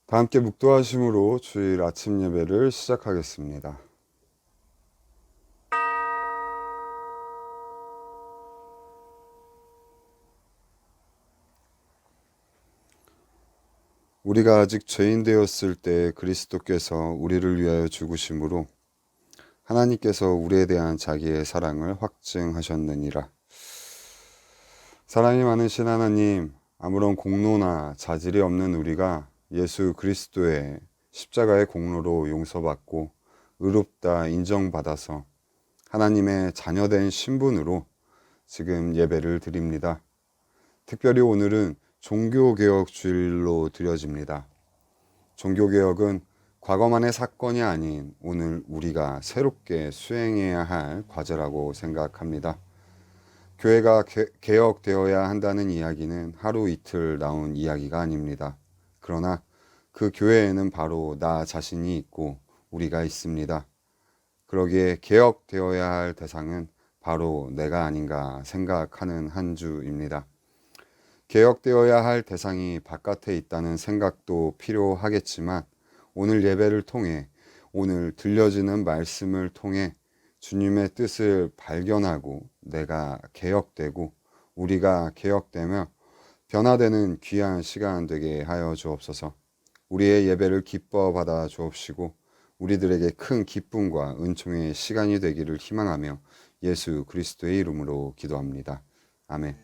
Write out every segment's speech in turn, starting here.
다 함께 묵도하심으로 주일 아침 예배를 시작하겠습니다. 우리가 아직 죄인 되었을 때 그리스도께서 우리를 위하여 죽으심으로 하나님께서 우리에 대한 자기의 사랑을 확증하셨느니라. 사랑이 많으신 하나님, 아무런 공로나 자질이 없는 우리가 예수 그리스도의 십자가의 공로로 용서받고 의롭다 인정받아서 하나님의 자녀된 신분으로 지금 예배를 드립니다. 특별히 오늘은 종교개혁 주일로 드려집니다. 종교개혁은 과거만의 사건이 아닌 오늘 우리가 새롭게 수행해야 할 과제라고 생각합니다. 교회가 개혁되어야 한다는 이야기는 하루 이틀 나온 이야기가 아닙니다. 그러나 그 교회에는 바로 나 자신이 있고 우리가 있습니다. 그러기에 개혁되어야 할 대상은 바로 내가 아닌가 생각하는 한 주입니다. 개혁되어야 할 대상이 바깥에 있다는 생각도 필요하겠지만 오늘 예배를 통해 오늘 들려지는 말씀을 통해 주님의 뜻을 발견하고 내가 개혁되고 우리가 개혁되며 변화되는 귀한 시간 되게 하여 주옵소서. 우리의 예배를 기뻐 받아 주옵시고 우리들에게 큰 기쁨과 은총의 시간이 되기를 희망하며 예수 그리스도의 이름으로 기도합니다. 아멘.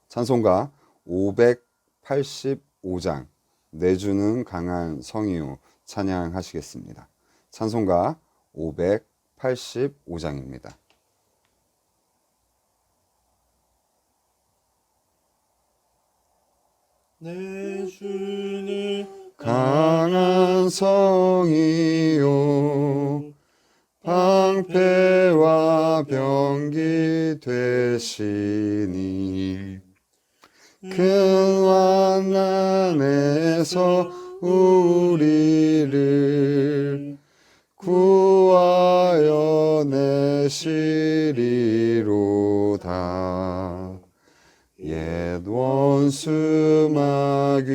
찬송가 585장 내주는 강한 성이요 찬양하시겠습니다. 찬송가 585장입니다. 내주는 강한 성이요 방패와 병기 되시니 큰 환난에서 우리를 구하여 내시리로다. 옛 원수 마귀는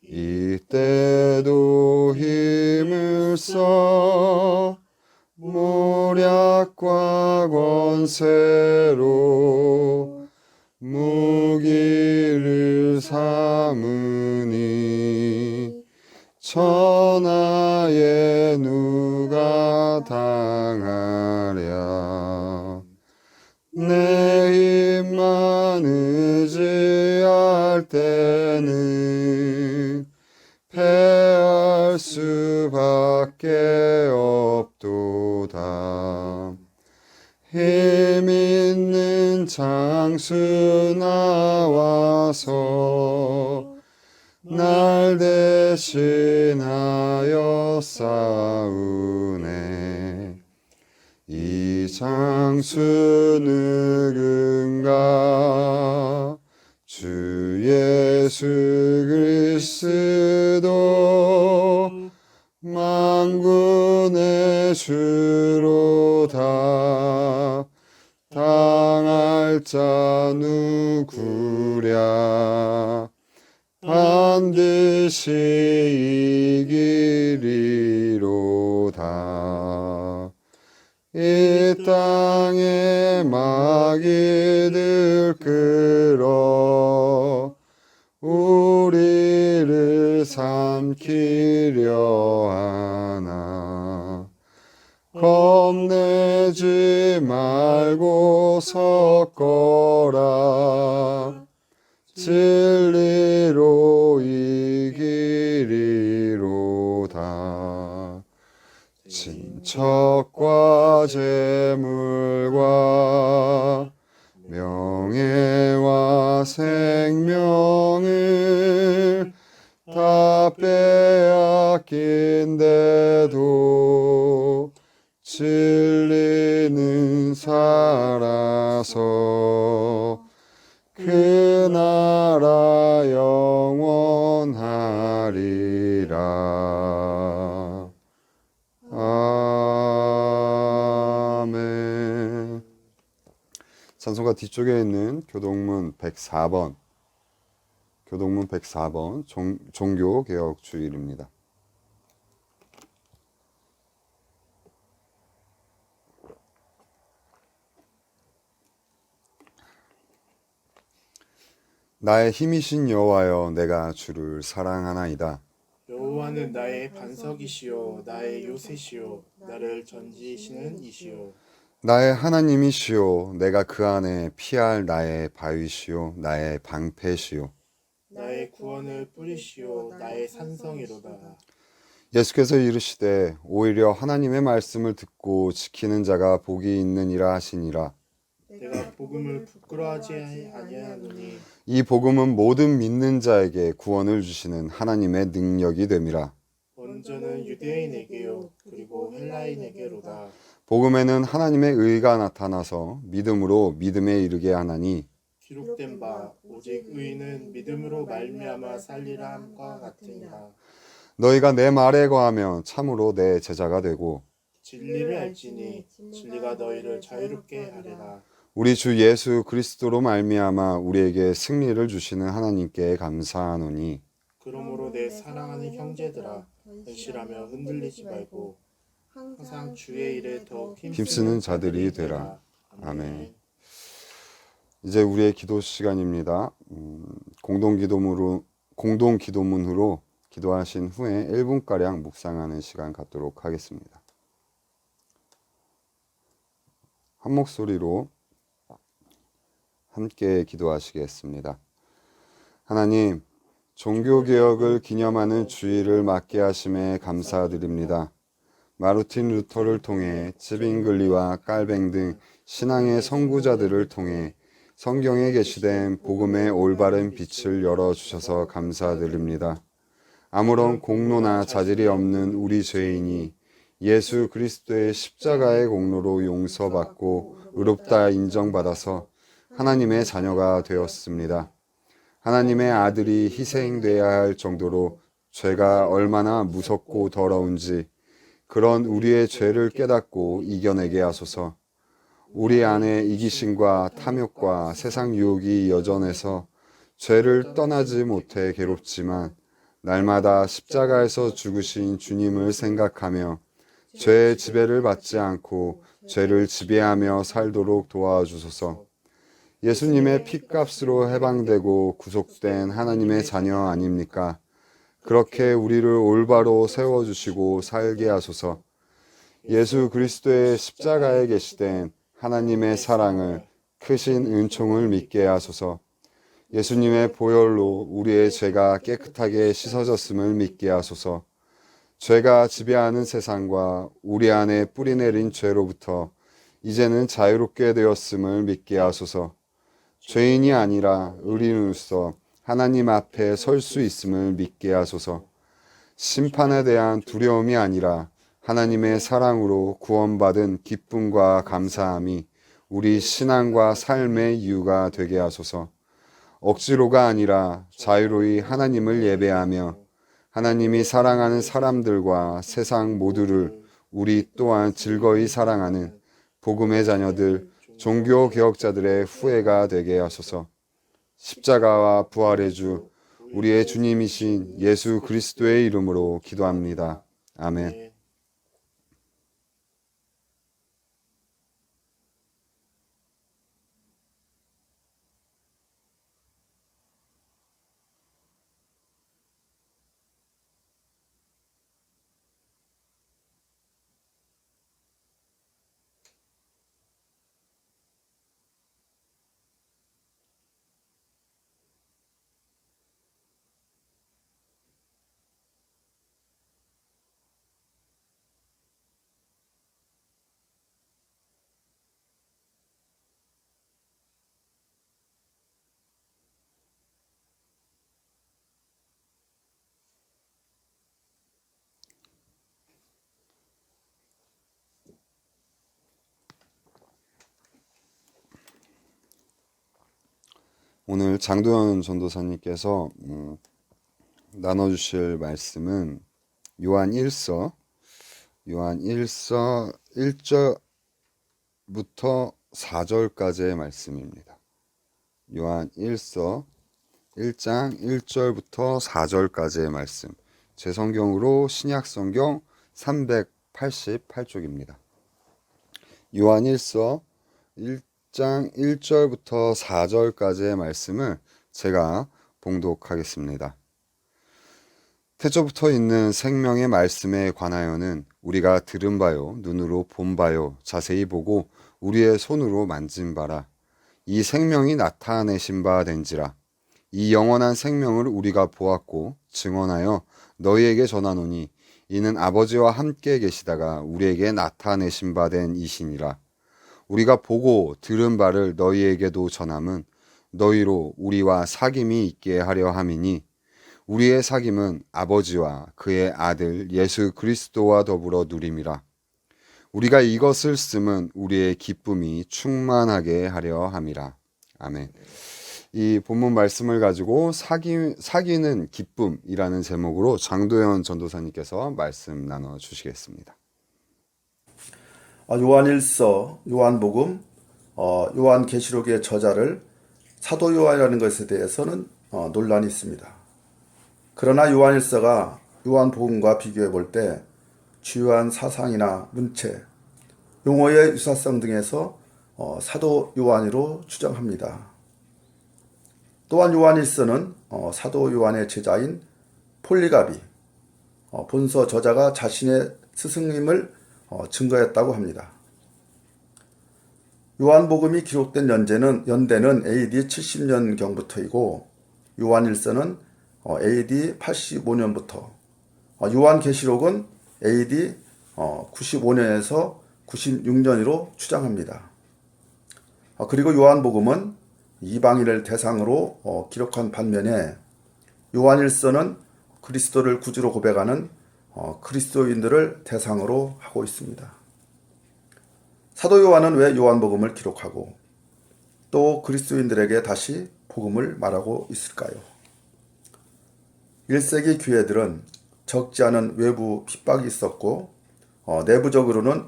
이때도 힘을 써 모략과 권세로 무기를 삼으니 천하에 누가 당하랴. 내 힘만 의지할 때는 패할 수밖에 없도다. 힘 있는 장수 나와서 날 대신하여 싸우네. 이 장수 누군가 주 예수 그리스도 만군의 주로다. 당할 자 누구랴. 반드시 이기리로다. 이 땅에 마귀들 끌어 우리를 삼키려 하나. 겁내지 말고 섰거라. 진리로 이기리로다. 친척과 재물과 명예와 생명을 다 빼앗긴데도 진리는 살아서 그 나라 영원하리라. 아멘. 찬송가 뒤쪽에 있는 교동문 104번 교동문 104번 종교개혁 주일입니다. 나의 힘이신 여호와여, 내가 주를 사랑하나이다. 여호와는 나의 반석이시요 나의 요새시요 나를 전지시는 이시요. 나의 하나님이시요, 내가 그 안에 피할 나의 바위시요 나의 방패시요. 나의 구원을 뿌리시오 나의 산성이로다. 예수께서 이르시되 오히려 하나님의 말씀을 듣고 지키는 자가 복이 있느니라 하시니라. 내가 복음을 부끄러워하지 아니하노니 이 복음은 모든 믿는 자에게 구원을 주시는 하나님의 능력이 됨이라. 먼저는 유대인에게요 그리고 헬라인에게로다. 복음에는 하나님의 의가 나타나서 믿음으로 믿음에 이르게 하나니 기록된 바 오직 의인은 믿음으로 말미암아 살리라 함과 같으니라. 너희가 내 말에 거하면 참으로 내 제자가 되고 진리를 알지니 진리가 너희를 자유롭게 하리라. 우리 주 예수 그리스도로 말미암아 우리에게 승리를 주시는 하나님께 감사하노니 그러므로 내 사랑하는 형제들아 현실하며 흔들리지 말고 항상 주의 일에 더 힘쓰는 자들이 되라. 아멘. 이제 우리의 기도 시간입니다. 공동 기도문으로 기도하신 후에 1분가량 묵상하는 시간 갖도록 하겠습니다. 한 목소리로 함께 기도하시겠습니다. 하나님, 종교개혁을 기념하는 주일을 맞게 하심에 감사드립니다. 마르틴 루터를 통해 츠빙글리와 깔뱅 등 신앙의 선구자들을 통해 성경에 게시된 복음의 올바른 빛을 열어주셔서 감사드립니다. 아무런 공로나 자질이 없는 우리 죄인이 예수 그리스도의 십자가의 공로로 용서받고 의롭다 인정받아서 하나님의 자녀가 되었습니다. 하나님의 아들이 희생되어야 할 정도로 죄가 얼마나 무섭고 더러운지 그런 우리의 죄를 깨닫고 이겨내게 하소서. 우리 안에 이기심과 탐욕과 세상 유혹이 여전해서 죄를 떠나지 못해 괴롭지만 날마다 십자가에서 죽으신 주님을 생각하며 죄의 지배를 받지 않고 죄를 지배하며 살도록 도와주소서. 예수님의 핏값으로 해방되고 구속된 하나님의 자녀 아닙니까? 그렇게 우리를 올바로 세워주시고 살게 하소서. 예수 그리스도의 십자가에 계시된 하나님의 사랑을 크신 은총을 믿게 하소서. 예수님의 보혈로 우리의 죄가 깨끗하게 씻어졌음을 믿게 하소서. 죄가 지배하는 세상과 우리 안에 뿌리내린 죄로부터 이제는 자유롭게 되었음을 믿게 하소서. 죄인이 아니라 의인으로서 하나님 앞에 설 수 있음을 믿게 하소서. 심판에 대한 두려움이 아니라 하나님의 사랑으로 구원받은 기쁨과 감사함이 우리 신앙과 삶의 이유가 되게 하소서. 억지로가 아니라 자유로이 하나님을 예배하며 하나님이 사랑하는 사람들과 세상 모두를 우리 또한 즐거이 사랑하는 복음의 자녀들, 종교 개혁자들의 후예가 되게 하소서. 십자가와 부활의 주, 우리의 주님이신 예수 그리스도의 이름으로 기도합니다. 아멘. 오늘 장도연 전도사님께서 나눠주실 말씀은 요한 1서 1절부터 4절까지의 말씀입니다. 요한 1서 1장 1절부터 4절까지의 말씀. 제 성경으로 신약 성경 388쪽입니다. 요한 1서 1장 1절부터 4절까지의 말씀을 제가 봉독하겠습니다. 태초부터 있는 생명의 말씀에 관하여는 우리가 들은 바요, 눈으로 본 바요, 자세히 보고 우리의 손으로 만진 바라. 이 생명이 나타내신 바 된지라. 이 영원한 생명을 우리가 보았고 증언하여 너희에게 전하노니 이는 아버지와 함께 계시다가 우리에게 나타내신 바 된 이시니라. 우리가 보고 들은 바를 너희에게도 전함은 너희로 우리와 사귐이 있게 하려 함이니 우리의 사귐은 아버지와 그의 아들 예수 그리스도와 더불어 누림이라. 우리가 이것을 쓰면 우리의 기쁨이 충만하게 하려 함이라. 아멘. 이 본문 말씀을 가지고 사귀는 기쁨이라는 제목으로 장도연 전도사님께서 말씀 나눠 주시겠습니다. 요한일서, 요한복음, 요한계시록의 저자를 사도 요한이라는 것에 대해서는 논란이 있습니다. 그러나 요한일서가 요한복음과 비교해 볼 때 주요한 사상이나 문체, 용어의 유사성 등에서 사도 요한으로 추정합니다. 또한 요한일서는 사도 요한의 제자인 폴리갑이 본서 저자가 자신의 스승임을 증거했다고 합니다. 요한복음이 기록된 연대는 AD 70년경부터이고 요한일서는 AD 85년부터, 요한계시록은 AD 95년에서 96년으로 추정합니다. 그리고 요한복음은 이방인을 대상으로 기록한 반면에 요한일서는 그리스도를 구주로 고백하는 그리스도인들을 대상으로 하고 있습니다. 사도 요한은 왜 요한복음을 기록하고 또 그리스도인들에게 다시 복음을 말하고 있을까요? 1세기 교회들은 적지 않은 외부 핍박이 있었고 내부적으로는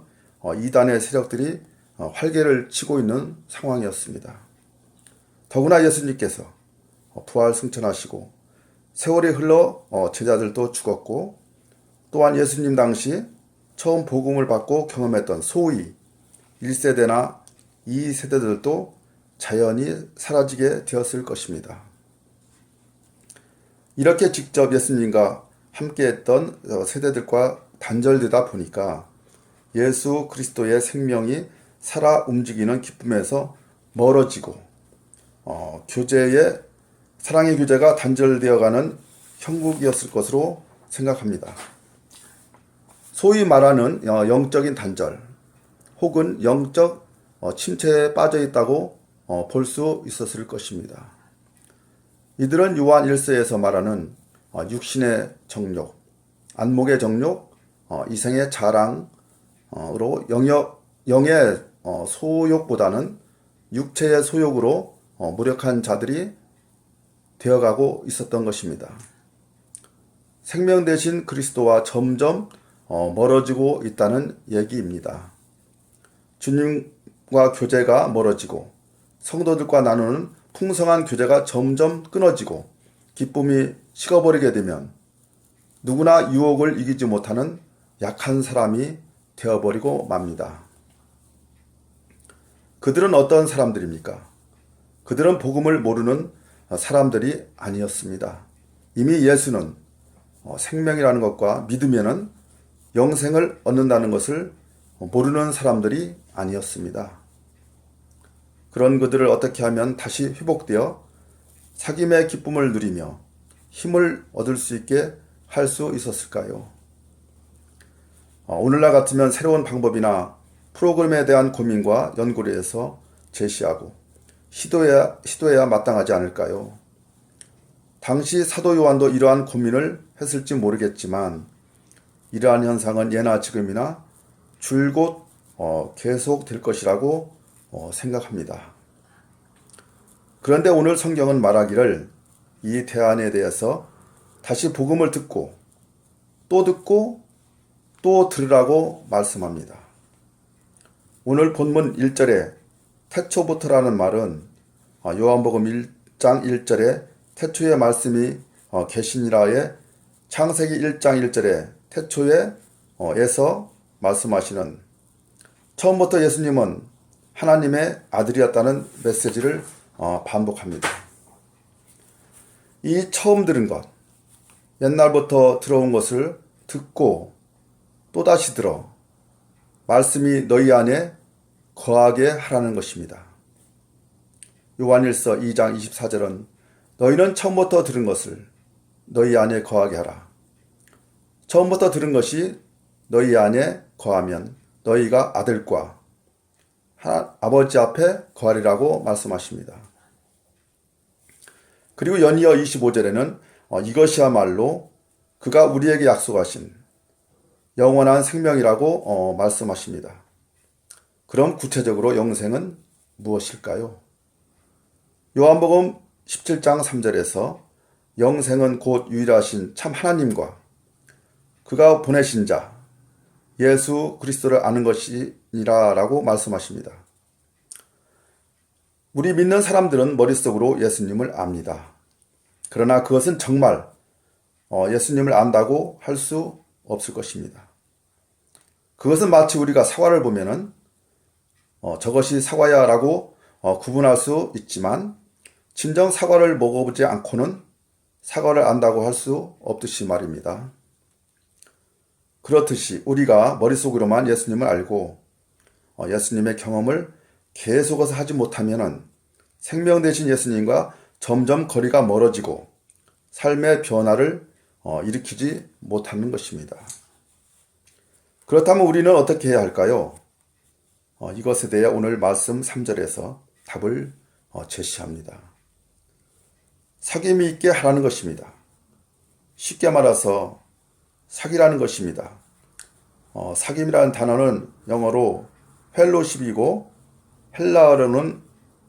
이단의 세력들이 활개를 치고 있는 상황이었습니다. 더구나 예수님께서 부활 승천하시고 세월이 흘러 제자들도 죽었고 또한 예수님 당시 처음 복음을 받고 경험했던 소위 1세대나 2세대들도 자연히 사라지게 되었을 것입니다. 이렇게 직접 예수님과 함께했던 세대들과 단절되다 보니까 예수 그리스도의 생명이 살아 움직이는 기쁨에서 멀어지고 사랑의 교제가 단절되어가는 형국이었을 것으로 생각합니다. 소위 말하는 영적인 단절 혹은 영적 침체에 빠져 있다고 볼 수 있었을 것입니다. 이들은 요한 1서에서 말하는 육신의 정욕, 안목의 정욕, 이생의 자랑으로 영의 소욕보다는 육체의 소욕으로 무력한 자들이 되어가고 있었던 것입니다. 생명 대신 그리스도와 점점 멀어지고 있다는 얘기입니다. 주님과 교제가 멀어지고 성도들과 나누는 풍성한 교제가 점점 끊어지고 기쁨이 식어버리게 되면 누구나 유혹을 이기지 못하는 약한 사람이 되어버리고 맙니다. 그들은 어떤 사람들입니까? 그들은 복음을 모르는 사람들이 아니었습니다. 이미 예수는 생명이라는 것과 믿으면은 영생을 얻는다는 것을 모르는 사람들이 아니었습니다. 그런 그들을 어떻게 하면 다시 회복되어 사귐의 기쁨을 누리며 힘을 얻을 수 있게 할 수 있었을까요? 오늘날 같으면 새로운 방법이나 프로그램에 대한 고민과 연구를 해서 제시하고 시도해야 마땅하지 않을까요? 당시 사도 요한도 이러한 고민을 했을지 모르겠지만 이러한 현상은 예나 지금이나 줄곧 계속될 것이라고 생각합니다. 그런데 오늘 성경은 말하기를 이 대안에 대해서 다시 복음을 듣고 또 들으라고 말씀합니다. 오늘 본문 1절에 태초부터라는 말은 요한복음 1장 1절에 태초에 말씀이 계시니라의 창세기 1장 1절에 태초에 에서 말씀하시는 처음부터 예수님은 하나님의 아들이었다는 메시지를 반복합니다. 이 처음 들은 것, 옛날부터 들어온 것을 듣고 또다시 들어 말씀이 너희 안에 거하게 하라는 것입니다. 요한일서 2장 24절은 너희는 처음부터 들은 것을 너희 안에 거하게 하라. 처음부터 들은 것이 너희 안에 거하면 너희가 아들과 아버지 앞에 거하리라고 말씀하십니다. 그리고 연이어 25절에는 이것이야말로 그가 우리에게 약속하신 영원한 생명이라고 말씀하십니다. 그럼 구체적으로 영생은 무엇일까요? 요한복음 17장 3절에서 영생은 곧 유일하신 참 하나님과 그가 보내신 자 예수 그리스도를 아는 것이니라 라고 말씀하십니다. 우리 믿는 사람들은 머릿속으로 예수님을 압니다. 그러나 그것은 정말 예수님을 안다고 할 수 없을 것입니다. 그것은 마치 우리가 사과를 보면은 저것이 사과야 라고 구분할 수 있지만 진정 사과를 먹어보지 않고는 사과를 안다고 할 수 없듯이 말입니다. 그렇듯이 우리가 머릿속으로만 예수님을 알고 예수님의 경험을 계속해서 하지 못하면 생명 되신 예수님과 점점 거리가 멀어지고 삶의 변화를 일으키지 못하는 것입니다. 그렇다면 우리는 어떻게 해야 할까요? 이것에 대해 오늘 말씀 3절에서 답을 제시합니다. 사귐이 있게 하라는 것입니다. 쉽게 말해서 사귀라는 것입니다. 사귐이라는 단어는 영어로 펠로십이고 헬라어로는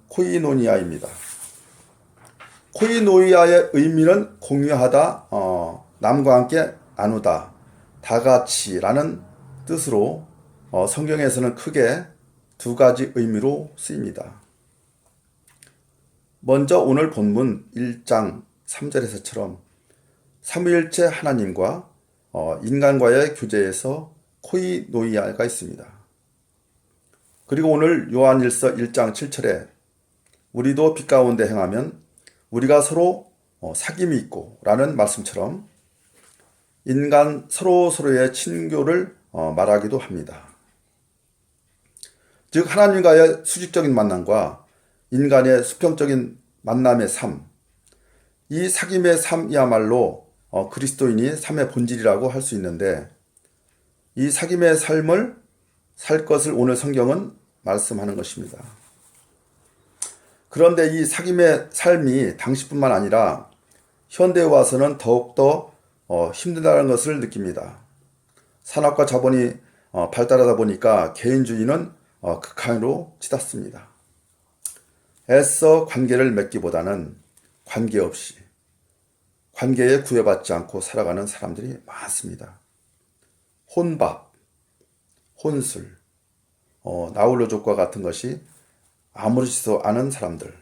코이노니아입니다. 코이노니아의 의미는 공유하다, 남과 함께 나누다, 다같이라는 뜻으로 성경에서는 크게 두 가지 의미로 쓰입니다. 먼저 오늘 본문 1장 3절에서처럼 삼위일체 하나님과 인간과의 교제에서 코이노이아가 있습니다. 그리고 오늘 요한일서 1장 7절에 우리도 빛 가운데 행하면 우리가 서로 사귐이 있고 라는 말씀처럼 인간 서로의 친교를 말하기도 합니다. 즉 하나님과의 수직적인 만남과 인간의 수평적인 만남의 삶, 이 사귐의 삶이야말로 그리스도인이 삶의 본질이라고 할 수 있는데 이 사귐의 삶을 살 것을 오늘 성경은 말씀하는 것입니다. 그런데 이 사귐의 삶이 당시뿐만 아니라 현대에 와서는 더욱더 힘들다는 것을 느낍니다. 산업과 자본이 발달하다 보니까 개인주의는 극한으로 치닫습니다. 애써 관계를 맺기보다는 관계없이 관계에 구애받지 않고 살아가는 사람들이 많습니다. 혼밥, 혼술, 나홀로족과 같은 것이 아무렇지도 않은 사람들,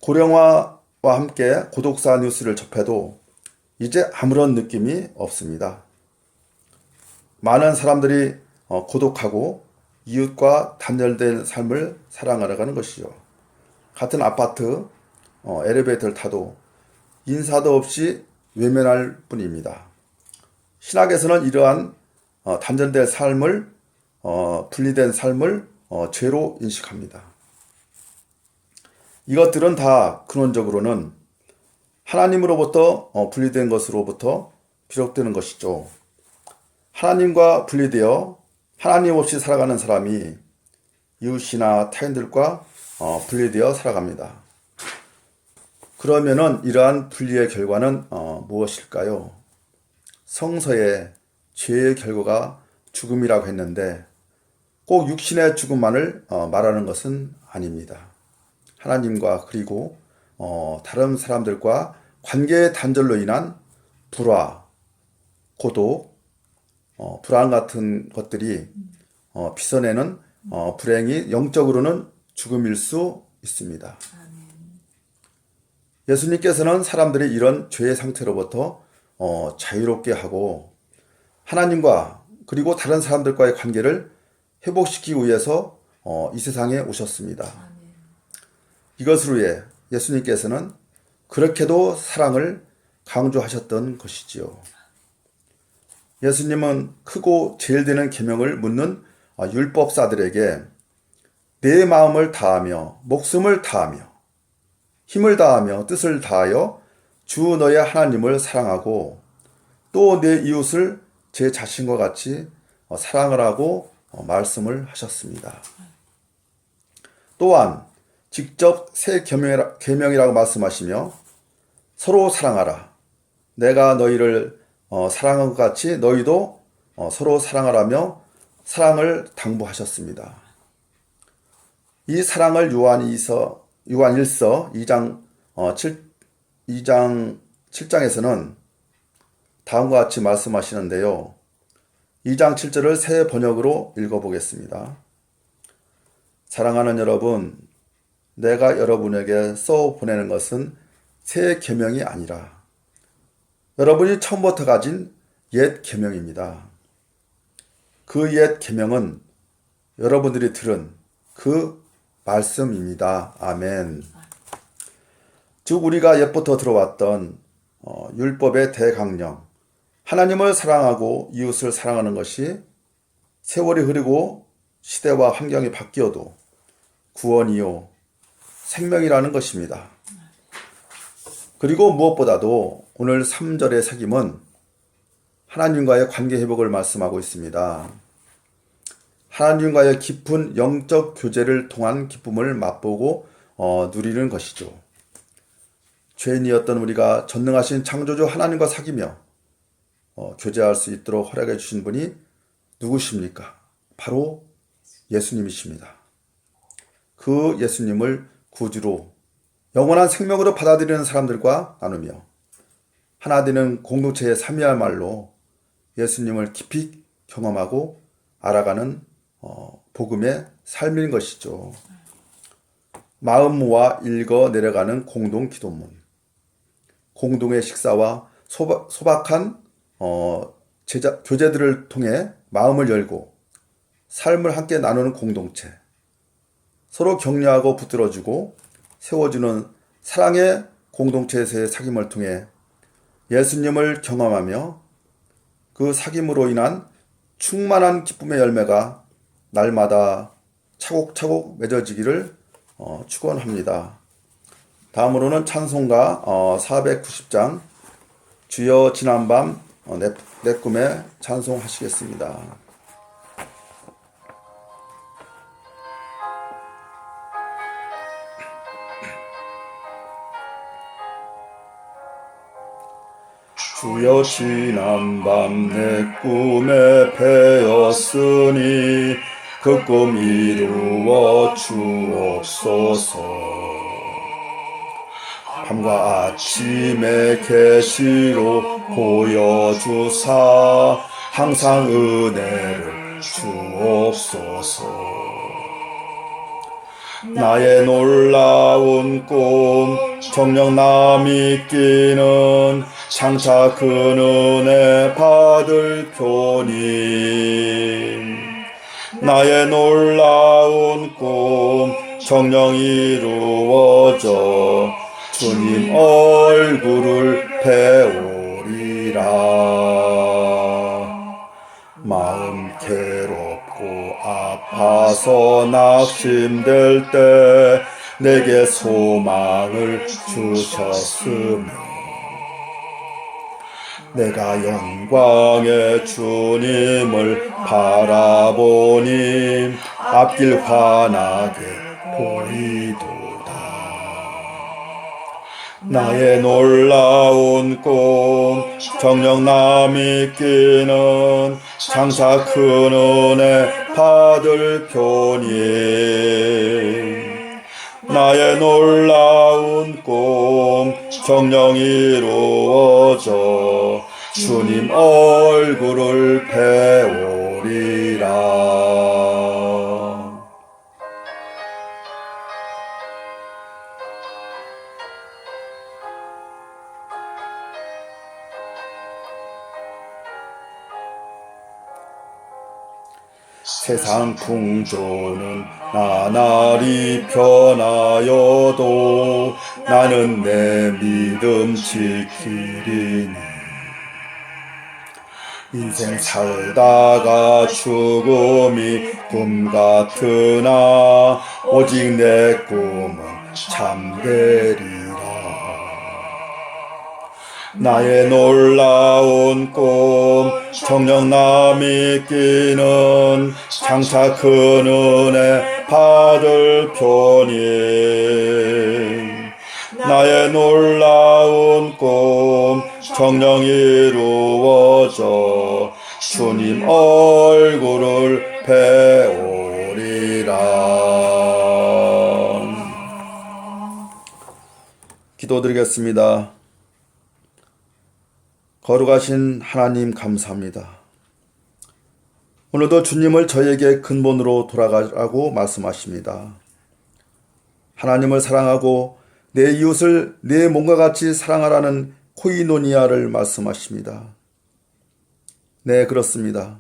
고령화와 함께 고독사 뉴스를 접해도 이제 아무런 느낌이 없습니다. 많은 사람들이 고독하고 이웃과 단절된 삶을 살아가는 것이죠. 같은 아파트 엘리베이터를 타도 인사도 없이 외면할 뿐입니다. 신학에서는 이러한 단절된 삶을 분리된 삶을 죄로 인식합니다. 이것들은 다 근원적으로는 하나님으로부터 분리된 것으로부터 비롯되는 것이죠. 하나님과 분리되어 하나님 없이 살아가는 사람이 이웃이나 타인들과 분리되어 살아갑니다. 그러면은 이러한 분리의 결과는 무엇일까요? 성서에 죄의 결과가 죽음이라고 했는데 꼭 육신의 죽음만을 말하는 것은 아닙니다. 하나님과 그리고 다른 사람들과 관계의 단절로 인한 불화, 고독, 불안 같은 것들이 빚어내는 불행이 영적으로는 죽음일 수 있습니다. 예수님께서는 사람들이 이런 죄의 상태로부터 자유롭게 하고 하나님과 그리고 다른 사람들과의 관계를 회복시키기 위해서 이 세상에 오셨습니다. 이것을 위해 예수님께서는 그렇게도 사랑을 강조하셨던 것이지요. 예수님은 크고 제일 되는 계명을 묻는 율법사들에게 내 마음을 다하며 목숨을 다하며 힘을 다하며 뜻을 다하여 주 너의 하나님을 사랑하고 또 내 이웃을 제 자신과 같이 사랑을 하고 말씀을 하셨습니다. 또한 직접 새 계명이라고 말씀하시며 서로 사랑하라. 내가 너희를 사랑한 것 같이 너희도 서로 사랑하라며 사랑을 당부하셨습니다. 이 사랑을 요한일서 2장 7장에서는 다음과 같이 말씀하시는데요. 2장 7절을 새 번역으로 읽어보겠습니다. 사랑하는 여러분, 내가 여러분에게 써 보내는 것은 새 계명이 아니라 여러분이 처음부터 가진 옛 계명입니다. 그 옛 계명은 여러분들이 들은 그 말씀입니다. 아멘. 즉 우리가 옛부터 들어왔던 율법의 대강령, 하나님을 사랑하고 이웃을 사랑하는 것이 세월이 흐르고 시대와 환경이 바뀌어도 구원이요 생명이라는 것입니다. 그리고 무엇보다도 오늘 3절의 책임은 하나님과의 관계 회복을 말씀하고 있습니다. 하나님과의 깊은 영적 교제를 통한 기쁨을 맛보고 누리는 것이죠. 죄인이었던 우리가 전능하신 창조주 하나님과 사귀며 교제할 수 있도록 허락해 주신 분이 누구십니까? 바로 예수님이십니다. 그 예수님을 구주로 영원한 생명으로 받아들이는 사람들과 나누며 하나 되는 공동체의 삼위할말로 예수님을 깊이 경험하고 알아가는 복음의 삶인 것이죠. 마음 모아 읽어 내려가는 공동 기도문, 공동의 식사와 소박한 교제들을 통해 마음을 열고 삶을 함께 나누는 공동체, 서로 격려하고 붙들어주고 세워주는 사랑의 공동체에서의 사귐을 통해 예수님을 경험하며 그 사귐으로 인한 충만한 기쁨의 열매가 날마다 차곡차곡 맺어지기를 축원합니다. 다음으로는 찬송가 490장 주여 지난밤 내 꿈에 찬송하시겠습니다. 주여 지난밤 내 꿈에 배었으니 그 꿈 이루어 주옵소서. 밤과 아침에 계시로 보여주사 항상 은혜를 주옵소서. 나의 놀라운 꿈 정녕 나 믿기는 장차 그 은혜 받을 표님. 나의 놀라운 꿈 정녕 이루어져 주님 얼굴을 배우리라. 마음 괴롭고 아파서 낙심될 때 내게 소망을 주셨으며 내가 영광의 주님을 바라보니 앞길 환하게 보이도다. 나의 놀라운 꿈 정녕 나 믿기는 장차 큰 은혜 받을 표님. 나의 놀라운 꿈 정녕 이루어져 주님 얼굴을 배우리라. 세상 풍조는 나날이 변하여도 나는 내 믿음 지키리니. 인생 살다가 죽음이 꿈 같으나 오직 내 꿈은 참되리라. 나의 놀라운 꿈 정녕 남이 끼는 장차 큰 은혜 받을 표님. 나의 놀라운 꿈 정녕 이루어져 주님 얼굴을 배우리라. 기도드리겠습니다. 거룩하신 하나님 감사합니다. 오늘도 주님을 저에게 근본으로 돌아가라고 말씀하십니다. 하나님을 사랑하고 내 이웃을 내 몸과 같이 사랑하라는 코이노니아를 말씀하십니다. 네, 그렇습니다.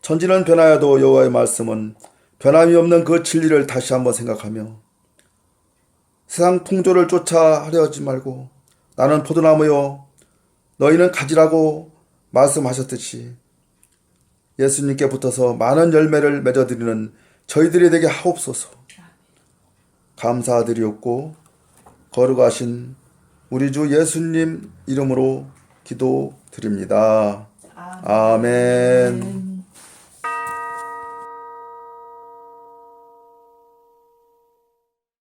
천지는 변하여도 여호와의 말씀은 변함이 없는 그 진리를 다시 한번 생각하며 세상 풍조를 쫓아 하려 하지 말고 나는 포도나무요 너희는 가지라고 말씀하셨듯이 예수님께 붙어서 많은 열매를 맺어드리는 저희들이 되게 하옵소서. 감사드리옵고 거룩하신 우리 주 예수님 이름으로 기도드립니다. 아멘.